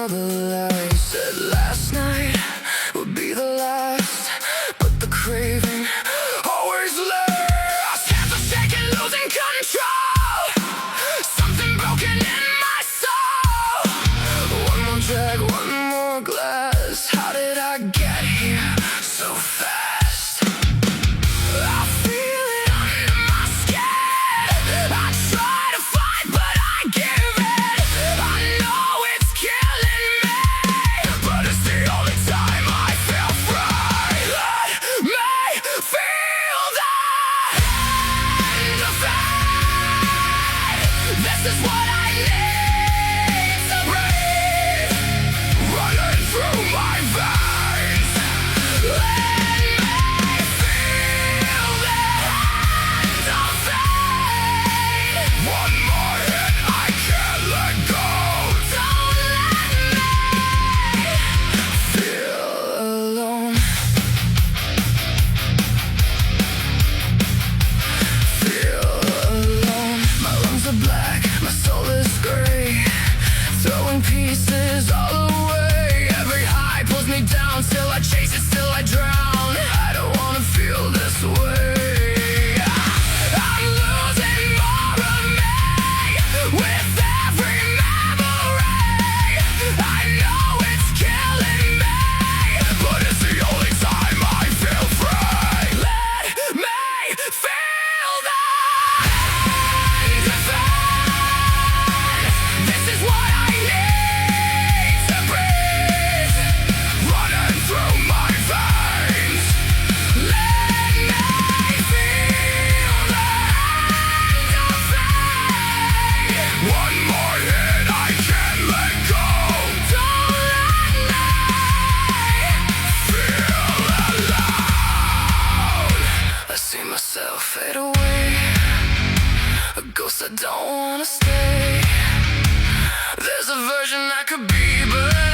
all the lights. Said last night would be the last, but the craving always lurks. Hands are shaking, losing control. Something broken in my soul. One more drag, one more glass. How did I get here so fast? I feel it under my skin. I try to fight, but I give in. I know it's killing me, but it's the only time I feel free. Let me feel the end of it. This is what I need to breathe, running through my veins. Let me feel the end of it. One more hit, I can't let go. Don't let me feel alone. Feel alone. My lungs are black, my soul is gray, throwing pieces all away. Every high pulls me down, still I chase it, still I drown. I don't wanna feel this way. I'm losing more of me with every memory. I know it's killing me, but it's the only time I feel free. Let me feel the end of it. This is what I need to breathe, running through my veins. Let me feel the end of it. One more hit, I can't let go. Don't let me feel alone. I see myself fade away, a ghost I don't wanna stay. There's a version I could be, but